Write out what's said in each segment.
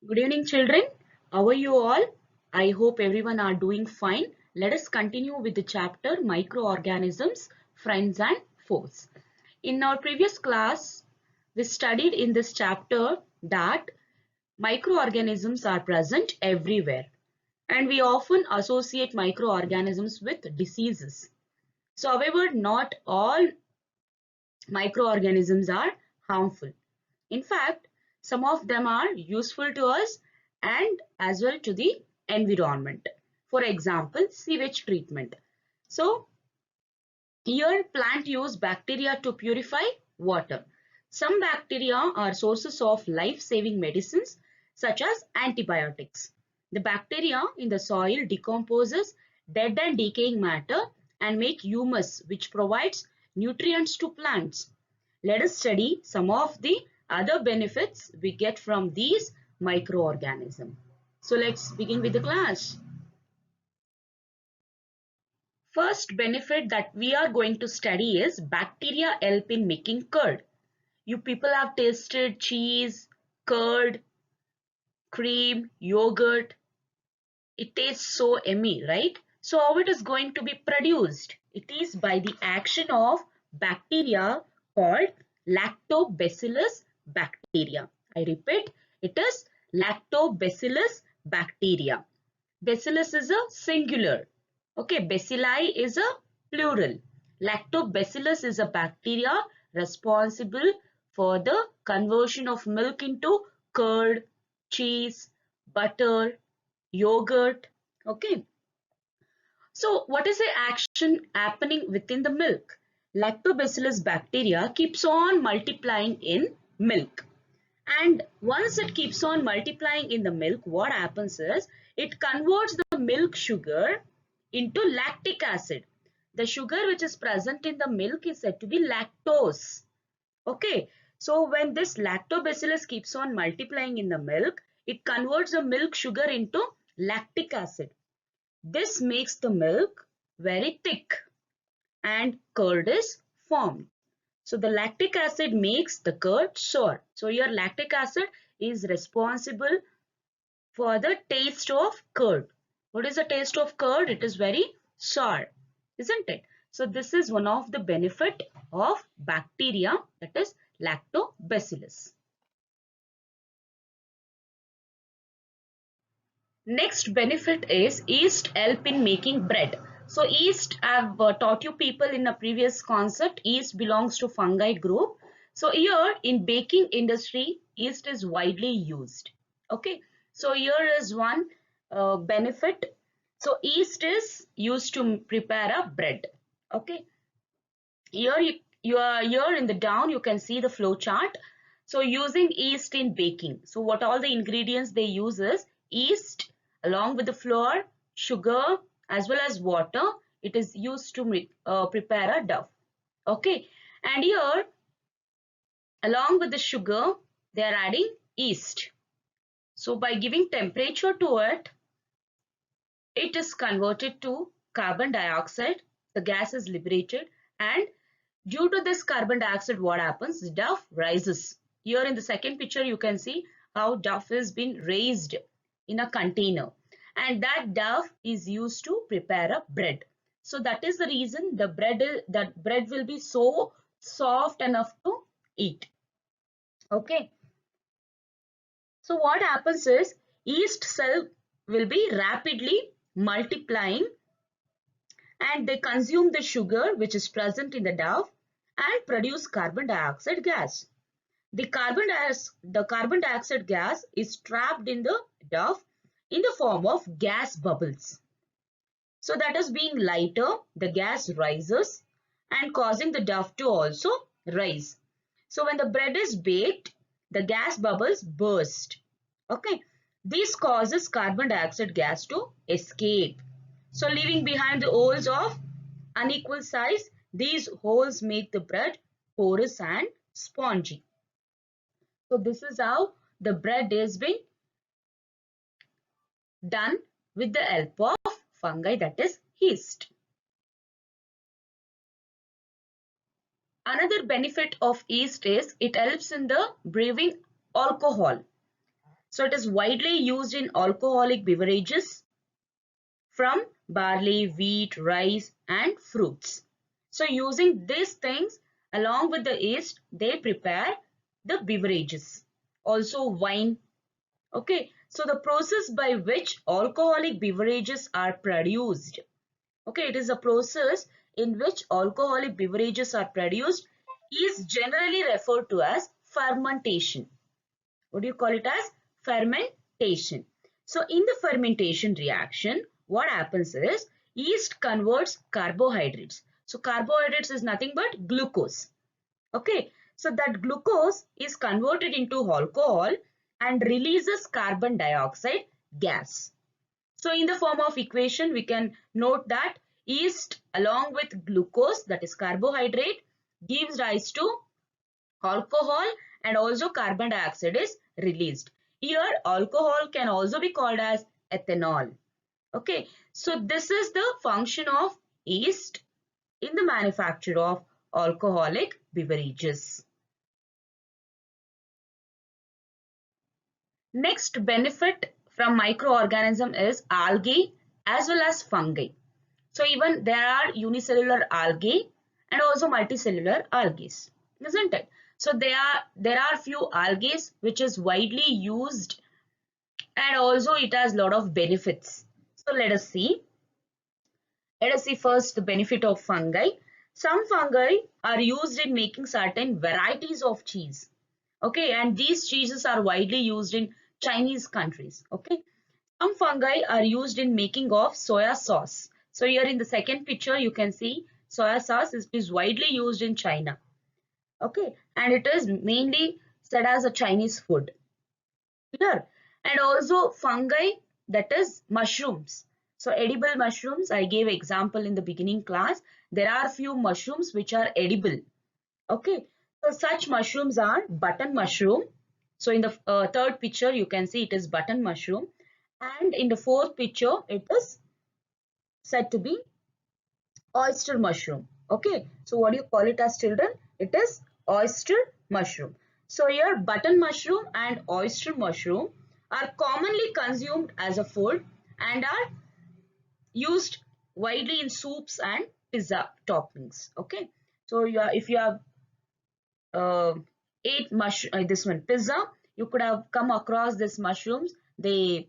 Good evening, children. How are you all? I hope everyone are doing fine. Let us continue with the chapter Microorganisms, Friends and Foes. In our previous class, we studied in this chapter that microorganisms are present everywhere and we often associate microorganisms with diseases. So, however, not all microorganisms are harmful. In fact, some of them are useful to us and as well to the environment. For example, sewage treatment. So, here plant use bacteria to purify water. Some bacteria are sources of life-saving medicines such as antibiotics. The bacteria in the soil decomposes dead and decaying matter and make humus which provides nutrients to plants. Let us study some of the other benefits we get from these microorganisms. So let's begin with the class. First benefit that we are going to study is bacteria help in making curd. You people have tasted cheese, curd, cream, yogurt. It tastes so yummy, right? So how it is going to be produced? It is by the action of bacteria called lactobacillus bacteria. I repeat, it is lactobacillus bacteria. Bacillus is a singular. Okay, bacilli is a plural. Lactobacillus is a bacteria responsible for the conversion of milk into curd, cheese, butter, yogurt. Okay. So what is the action happening within the milk? Lactobacillus bacteria keeps on multiplying in milk. And once it keeps on multiplying in the milk, what happens is it converts the milk sugar into lactic acid. The sugar which is present in the milk is said to be lactose. Okay, so when this lactobacillus keeps on multiplying in the milk, it converts the milk sugar into lactic acid. This makes the milk very thick and curd is formed. So the lactic acid makes the curd sour. So your lactic acid is responsible for the taste of curd. What is the taste of curd? It is very sour, isn't it? So this is one of the benefit of bacteria, that is lactobacillus. Next benefit is yeast help in making bread. So yeast, I have taught you people in a previous concept, yeast belongs to fungi group. So here in baking industry, yeast is widely used. Okay, so here is one benefit. So yeast is used to prepare a bread. Okay, here you are here in the down you can see the flow chart. So using yeast in baking, so what all the ingredients they use is yeast along with the flour, sugar as well as water. It is used to prepare a dough. Okay, and here along with the sugar they are adding yeast. So by giving temperature to it, it is converted to carbon dioxide. The gas is liberated, and due to this carbon dioxide, what happens? The dough rises. Here in the second picture, you can see how dough has been raised in a container, and that dough is used to prepare a bread. So that is the reason that bread will be so soft enough to eat. Okay. So what happens is yeast cell will be rapidly multiplying and they consume the sugar which is present in the dough and produce carbon dioxide gas. The carbon dioxide gas is trapped in the dough in the form of gas bubbles. So that is being lighter, the gas rises and causing the dough to also rise. So when the bread is baked, the gas bubbles burst. Okay, this causes carbon dioxide gas to escape. So leaving behind the holes of unequal size, these holes make the bread porous and spongy. So this is how the bread is being done with the help of fungi, that is yeast. Another benefit of yeast is it helps in the brewing alcohol. So it is widely used in alcoholic beverages from barley, wheat, rice and fruits. So using these things along with the yeast, they prepare the beverages. Also wine. Okay, so the process by which alcoholic beverages are produced. Okay, it is a process in which alcoholic beverages are produced is generally referred to as fermentation. What do you call it as? Fermentation. So in the fermentation reaction, what happens is yeast converts carbohydrates. So carbohydrates is nothing but glucose. Okay, so that glucose is converted into alcohol and releases carbon dioxide gas. So in the form of equation, we can note that yeast along with glucose, that is carbohydrate, gives rise to alcohol and also carbon dioxide is released. Here alcohol can also be called as ethanol. Okay, so this is the function of yeast in the manufacture of alcoholic beverages. Next benefit from microorganism is algae as well as fungi. So even there are unicellular algae and also multicellular algae, isn't it? So there are few algae which is widely used and also it has a lot of benefits. So let us see. Let us see first the benefit of fungi. Some fungi are used in making certain varieties of cheese. Okay, and these cheeses are widely used in Chinese countries. Okay, some fungi are used in making of soya sauce. So here in the second picture, you can see soya sauce is widely used in China. Okay, and it is mainly said as a Chinese food. Here, and also fungi, that is mushrooms. So edible mushrooms, I gave example in the beginning class. There are few mushrooms which are edible. Okay, so such mushrooms are button mushroom. So in the third picture, you can see it is button mushroom. And in the fourth picture, it is said to be oyster mushroom. Okay, so what do you call it as children? It is oyster mushroom. So here button mushroom and oyster mushroom are commonly consumed as a food and are used widely in soups and pizza toppings. Okay, so if you have uh, ate this one pizza, you could have come across this mushrooms. They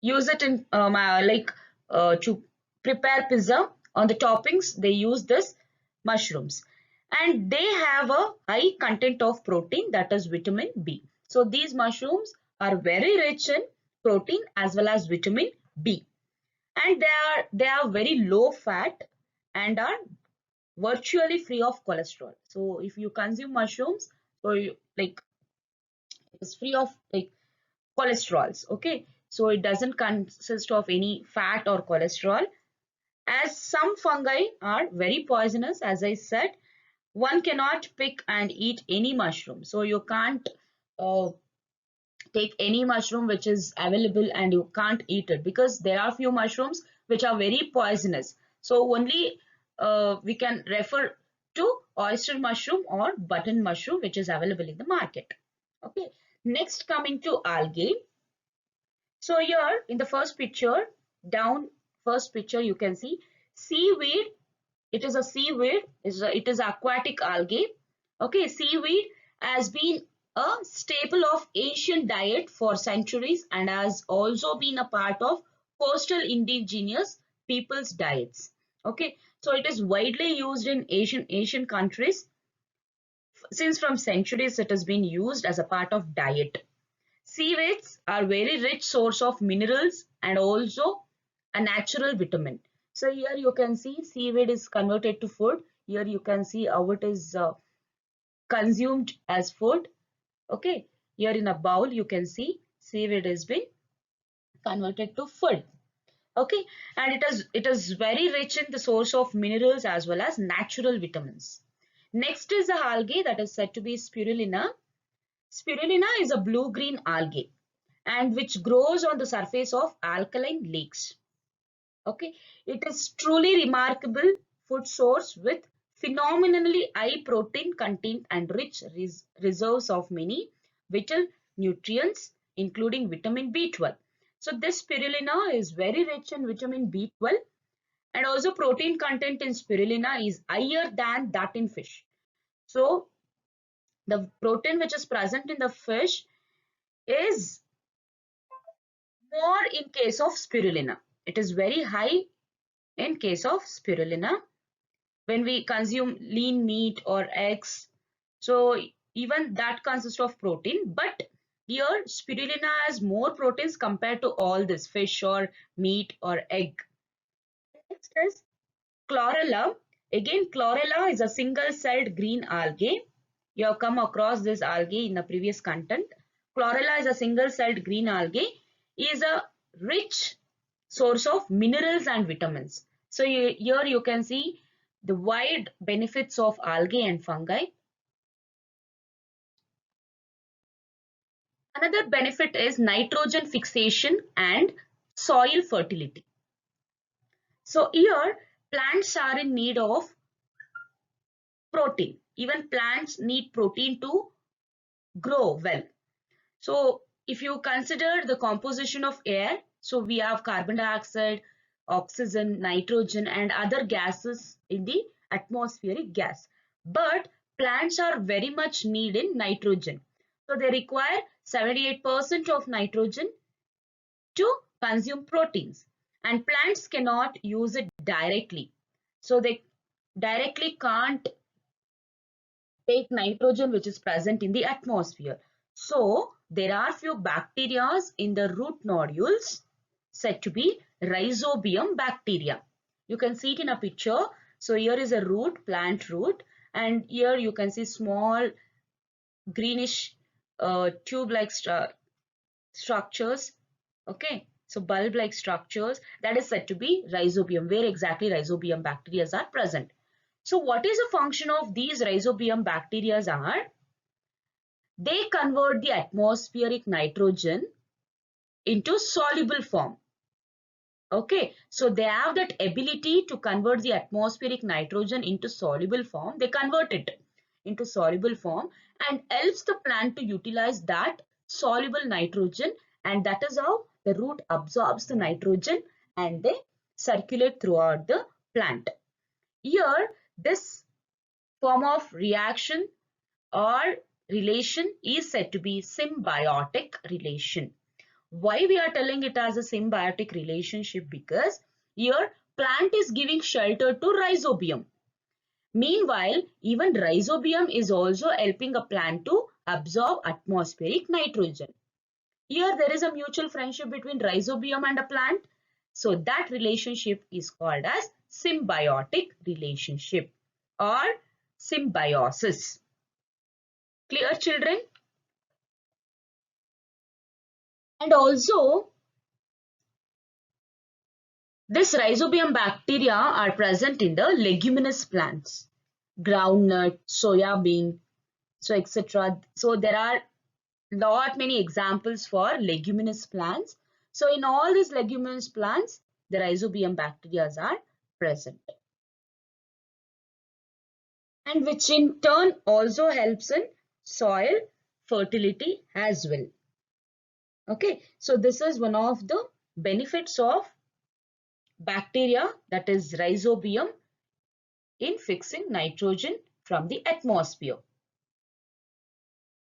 use it in to prepare pizza. On the toppings they use this mushrooms and they have a high content of protein, that is vitamin B. So these mushrooms are very rich in protein as well as vitamin B, and they are very low fat and are virtually free of cholesterol. So if you consume mushrooms, so you, like, it's free of like cholesterols. Okay, so it doesn't consist of any fat or cholesterol. As some fungi are very poisonous, as I said, one cannot pick and eat any mushroom. So you can't uh, take any mushroom which is available and you can't eat it, because there are few mushrooms which are very poisonous. So only we can refer to oyster mushroom or button mushroom which is available in the market. Okay, next coming to algae. So here in the first picture, down first picture, you can see seaweed. It is a seaweed. It is aquatic algae. Okay, seaweed has been a staple of Asian diet for centuries and has also been a part of coastal indigenous people's diets. Okay, so it is widely used in Asian countries. Since from centuries it has been used as a part of diet. Seaweeds are very rich source of minerals and also a natural vitamin. So here you can see seaweed is converted to food. Here you can see how it is consumed as food. Okay, here in a bowl you can see seaweed has been converted to food. Okay, and it is very rich in the source of minerals as well as natural vitamins. Next is the algae that is said to be spirulina. Spirulina is a blue-green algae and which grows on the surface of alkaline lakes. Okay, it is truly remarkable food source with phenomenally high protein content and rich reserves of many vital nutrients including vitamin B12. So this spirulina is very rich in vitamin B12, and also protein content in spirulina is higher than that in fish. So the protein which is present in the fish is more in case of spirulina. It is very high in case of spirulina when we consume lean meat or eggs. So even that consists of protein, but here spirulina has more proteins compared to all this fish or meat or egg. Next is chlorella. Again, chlorella is a single-celled green algae. You have come across this algae in the previous content. Chlorella is a single-celled green algae. It is a rich source of minerals and vitamins. So here you can see the wide benefits of algae and fungi. Another benefit is nitrogen fixation and soil fertility. So here plants are in need of protein. Even plants need protein to grow well. So if you consider the composition of air, so we have carbon dioxide, oxygen, nitrogen and other gases in the atmospheric gas. But plants are very much need in nitrogen. So they require 78% of nitrogen to consume proteins, and plants cannot use it directly. So they directly can't take nitrogen which is present in the atmosphere. So there are few bacteria in the root nodules said to be rhizobium bacteria. You can see it in a picture. So here is a root, plant root, and here you can see small greenish tube-like structures. Okay, so bulb-like structures, that is said to be rhizobium, where exactly rhizobium bacteria are present. So what is the function of these rhizobium bacteria are? They convert the atmospheric nitrogen into soluble form. Okay, so they have that ability to convert the atmospheric nitrogen into soluble form. They convert it into soluble form and helps the plant to utilize that soluble nitrogen, and that is how the root absorbs the nitrogen and they circulate throughout the plant. Here, this form of reaction or relation is said to be symbiotic relation. Why we are telling it as a symbiotic relationship? Because here plant is giving shelter to rhizobium. Meanwhile, even rhizobium is also helping a plant to absorb atmospheric nitrogen. Here there is a mutual friendship between rhizobium and a plant. So that relationship is called as symbiotic relationship or symbiosis. Clear, children? And also, this rhizobium bacteria are present in the leguminous plants, groundnut, soya bean, so etc. So there are lot many examples for leguminous plants. So in all these leguminous plants, the rhizobium bacteria are present, and which in turn also helps in soil fertility as well. Okay, so this is one of the benefits of bacteria, that is rhizobium, in fixing nitrogen from the atmosphere.